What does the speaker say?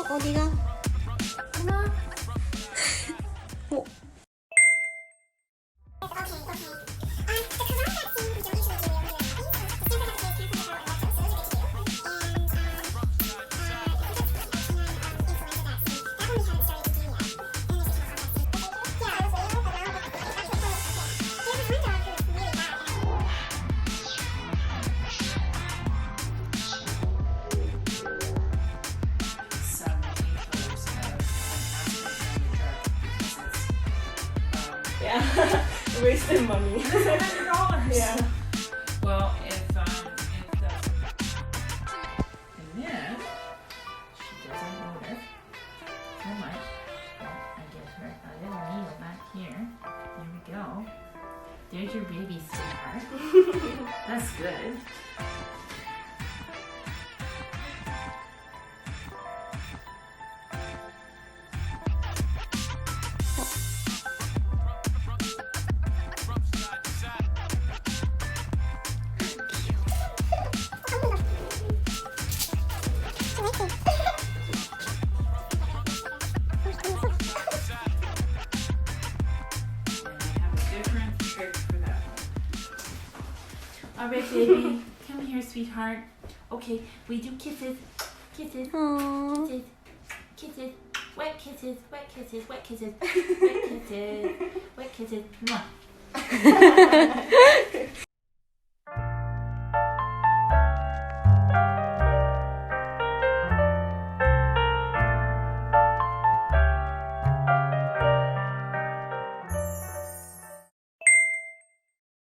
어디가? 엄마. 어. Yeah, wasting money. Yeah. Well, if the and then she doesn't notice so much. Well, I give her a little needle back here. There we go. There's your baby, sweetheart. That's good. Different trick for that one. All right, baby, come here, sweetheart. Okay, we do kisses, kisses, Aww. kisses, kisses, wet kisses, wet kisses, wet kisses, wet kisses, wet kisses. Mwah.